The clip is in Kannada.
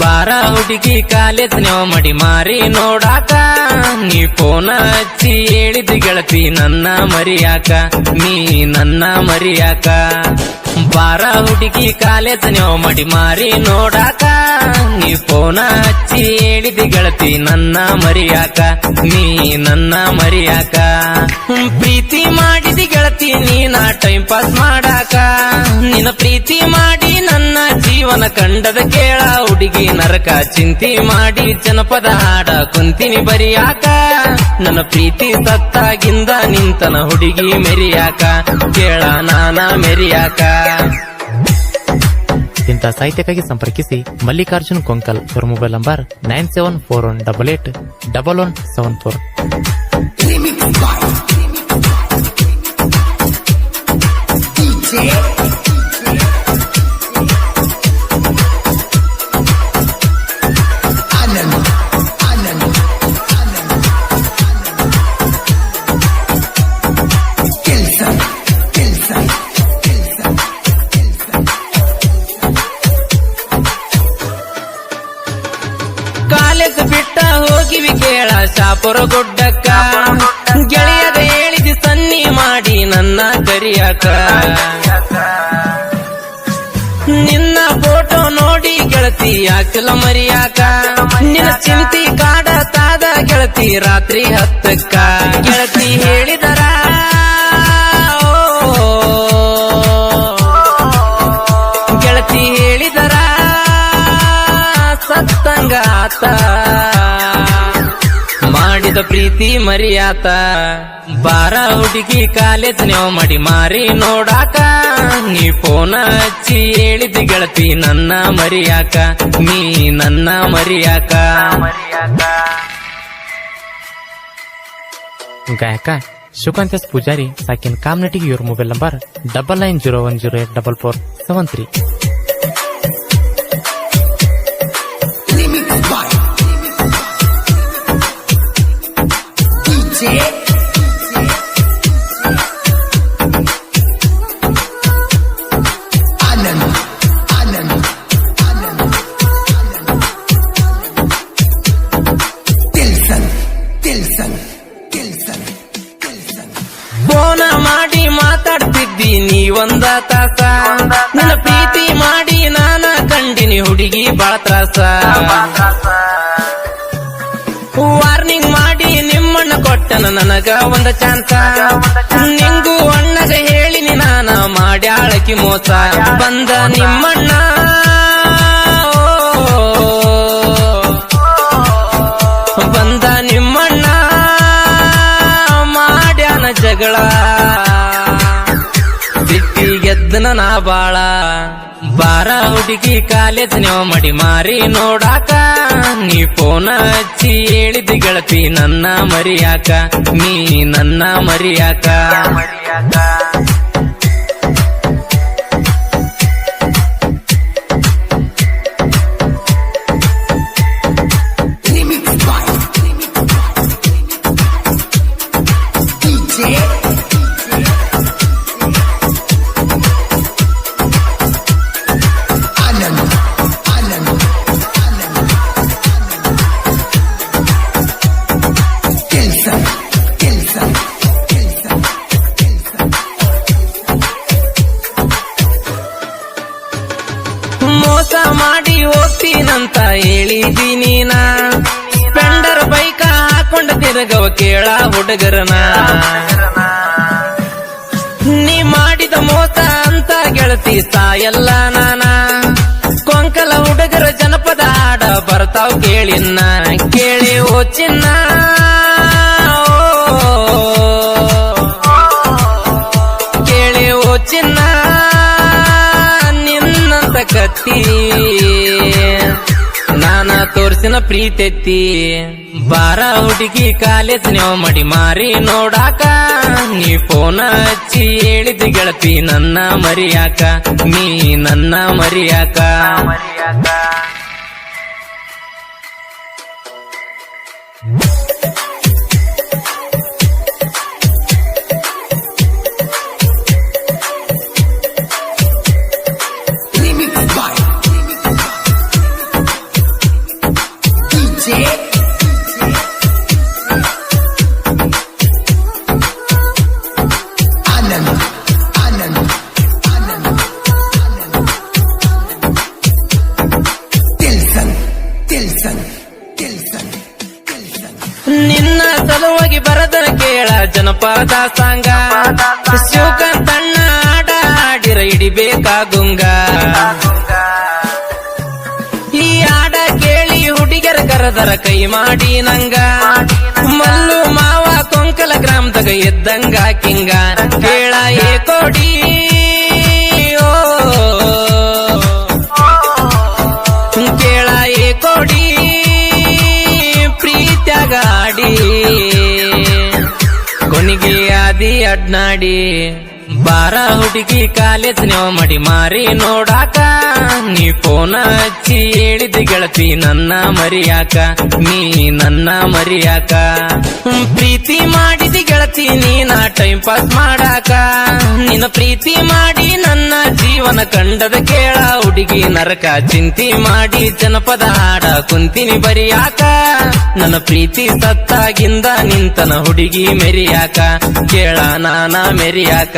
ಬಾರ ಹುಡುಗಿ ಕಾಲೇಜ್ನ್ಯಾವ ಮಡಿ ಮಾರಿ ನೋಡಾಕ ನೀ ಫೋನ ಹಚ್ಚಿ ಹೇಳಿದ ಗೆಳತಿ ನನ್ನ ಮರಿಯಾಕ ನೀ ನನ್ನ ಮರಿಯಾಕ ಬಾರ ಹುಡುಗಿ ಕಾಲೇಜ್ನ್ಯಾವ ಮಡಿ ಮಾರಿ ನೋಡಾಕ ನೀ ಫೋನ ಹಚ್ಚಿ ಹೇಳಿದ ಗೆಳತಿ ನನ್ನ ಮರಿಯಾಕ ನೀ ನನ್ನ ಮರಿಯಾಕ ಪ್ರೀತಿ ಮಾಡಿದಿ ಗೆಳತಿ ನೀನ ಟೈಮ್ ಪಾಸ್ ಮಾಡಾಕ ನಿನ್ನ ಪ್ರೀತಿ ಮಾಡಿ ನನ್ನ ಜೀವನ ಕಂಡದ ಕೇಳ ಹುಡುಗಿ ನರಕ ಚಿಂತಿ ಮಾಡಿ ಜನಪದ ಹಾಡ ಕುಂತಿನಿ ಬರಿಯಾಕ ನನ್ನ ಪ್ರೀತಿ ಸತ್ತಾಗಿಂದ ನಿಂತನ ಹುಡುಗಿ ಮೆರಿಯಾಕ ಕೇಳ ನಾನ ಮೆರಿಯಾಕ. ಇಂಥ ಸಾಹಿತ್ಯಕ್ಕಾಗಿ ಸಂಪರ್ಕಿಸಿ ಮಲ್ಲಿಕಾರ್ಜುನ್ ಕೊಂಕಲ್. ಇವರ ಮೊಬೈಲ್ ನಂಬರ್ 9741881174. ಕಾಲೇಜ್ ಬಿಟ್ಟ ಹೋಗಿವಿ ಕೇಳ ಶಾಪುರ ಗುಡ್ಡಕ್ಕ ಗೆಳೆಯದ ಹೇಳಿದಿ ಸನ್ನಿ ಮಾಡಿ ನನ್ನ ಕರಿಯಾಕ ನಿನ್ನ ಫೋಟೋ ನೋಡಿ ಗೆಳತಿ ಯಾಕಲ ಮರಿಯಾಕ ನಿನ್ನ ಚಿಂತಿ ಕಾಡತಾದ ಗೆಳತಿ ರಾತ್ರಿ 10ಕ್ಕ ಗೆಳತಿ ಹೇಳಿದರ ಗೆಳತಿ ಹೇಳಿದರ ಸತ್ತಂಗಾತ ಮಾಡಿದ ಪ್ರೀತಿ ಮರಿಯಾತ ಬಾರ ಹುಡುಗಿ ಕಾಲೇಜ್ನ್ಯಾವ ಮಡಿ ಮಾರಿ ನೋಡಾಕ ನೀ ಫೋನ ಹಚ್ಚಿ ಹೇಳಿದ ಗೆಳತಿ ನನ್ನ ಮರಿಯಾಕ ನೀ ನನ್ನ ಮರಿಯಾಕ. ಗಾಯಕ ಶುಕಾಂತ್ ಎಸ್ ಪೂಜಾರಿ ಸಾಕಿನ್ ಕಾಮನಟಿಗೆ ಇವ್ರ ಮೊಬೈಲ್ ನಂಬರ್ 9901084473. ಫೋನ ಮಾಡಿ ಮಾತಾಡ್ತಿದ್ದಿ ನೀ ಒಂದ ತಾಸ ನಿನ್ನ ಪ್ರೀತಿ ಮಾಡಿ ನಾನ ಕಂಡಿನಿ ಹುಡುಗಿ ಬಾಳ ತ್ರಾಸ ವಾರ್ನಿಂಗ್ ಮಾಡಿ ನಿಮ್ಮಣ್ಣ ಕೊಟ್ಟನ ನನಗ ಒಂದ ಚಾನ್ಸ ನಿಂಗೂ ಅಣ್ಣಗ ಹೇಳಿನಿ ನಾನ ಮಾಡ್ಯಾಳಕಿ ಮೋಸ ಬಂದ ನಿಮ್ಮಣ್ಣ ಬಂದ ನಿಮ್ಮಣ್ಣ ಮಾಡ್ಯಾನ ಜಗಳ ಸಿಟ್ಟಿ ಗೆದ್ದನ ನಾ ಬಾಳ ಬಾರ ಹುಡುಗಿ ಕಾಲೇಜ್ನ್ಯಾವ ಮಡಿ ಮಾರಿ ನೋಡಾಕ ನೀ ಫೋನ ಹಚ್ಚಿ ಹೇಳಿದ ಗೆಳತಿ ನನ್ನ ಮರಿಯಾಕ ನೀ ನನ್ನ ಮರಿಯಾಕ. ಮೋಸ ಮಾಡಿ ಹೋಗ್ತೀನಂತ ಹೇಳಿದೀನಿ ನಾ ಸ್ಪೆಂಡರ್ ಬೈಕ ಹಾಕೊಂಡ ತಿರುಗವ ಕೇಳ ಹುಡುಗರನ ನೀ ಮಾಡಿದ ಮೋಸ ಅಂತ ಗೆಳತಿ ಸಾಯಲ್ಲ ನಾನ ಕೊಂಕಲ ಹುಡುಗರ ಜನಪದ ಹಾಡ ಬರ್ತಾವ್ ಕೇಳಿನ್ನ ಕೇಳಿ ಓ ಚಿನ್ನ ಕೇಳಿ ಓ ಚಿನ್ನ ನಿನ್ನಂತ ಕತ್ತಿ ನಾನ ತೋರ್ಸಿನ ಪ್ರೀತೆತ್ತಿ ಬಾರ ಹುಡುಗಿ ಕಾಲೇಜ್ನ್ಯಾವ ಮಡಿ ಮಾರಿ ನೋಡಾಕ ನೀ ಫೋನ ಹಚ್ಚಿ ಹೇಳಿದ ಗೆಳತಿ ನನ್ನ ಮರಿಯಾಕ ನೀ ನನ್ನ ಮರಿಯಾಕ. ನಿನ್ನ ಸಲುವಾಗಿ ಬರದನ ಕೇಳ ಜನಪದ ಸಾಂಗ ಶಿವಕಾಂತಣ್ಣ ಆಡ ಆಡಿರ ಹಿಡಿಬೇಕಾಗುಂಗ ಈ ಆಡ ಕೇಳಿ ಹುಡುಗರ ಕರೆದರ ಕೈ ಮಾಡಿ ನಂಗ ಮಲ್ಲು ಮಾವ ಕೊಂಕಲ ಗ್ರಾಮದಾಗ ಎದ್ದಂಗ ಕಿಂಗ ಕೇಳ ಏಕೋಡಿ ಓ ಕೇಳ ಏಕೋಡಿ ಪ್ರೀತ್ಯಾಗಾಡಿ ಕೊನಿಗೆ ಆದಿ ಅಡ್ನಾಡಿ ಬಾರ ಹುಡುಗಿ ಕಾಲೇಜ್ ಮಾಡಿ ಮಾರಿ ನೋಡಾಕ ನೀ ಫೋನ ಹಚ್ಚಿ ಹೇಳಿದ ಗೆಳತಿ ನನ್ನ ಮರಿಯಾಕ ನೀ ನನ್ನ ಮರಿಯಾಕ ಪ್ರೀತಿ ಮಾಡಿದಿ ಗೆಳತಿ ನೀನ ಟೈಮ್ ಪಾಸ್ ಮಾಡಾಕ ನಿನ್ನ ಪ್ರೀತಿ ಮಾಡಿ ನನ್ನ ಜೀವನ ಕಂಡದ ಕೇಳ ಹುಡುಗಿ ನರಕ ಚಿಂತಿ ಮಾಡಿ ಜನಪದ ಹಾಡ ಕುಂತಿನಿ ಬರಿಯಾಕ ನನ್ನ ಪ್ರೀತಿ ಸತ್ತಾಗಿಂದ ನಿಂತನ ಹುಡುಗಿ ಮೆರಿಯಾಕ ಕೇಳ ನಾನ ಮೆರಿಯಾಕ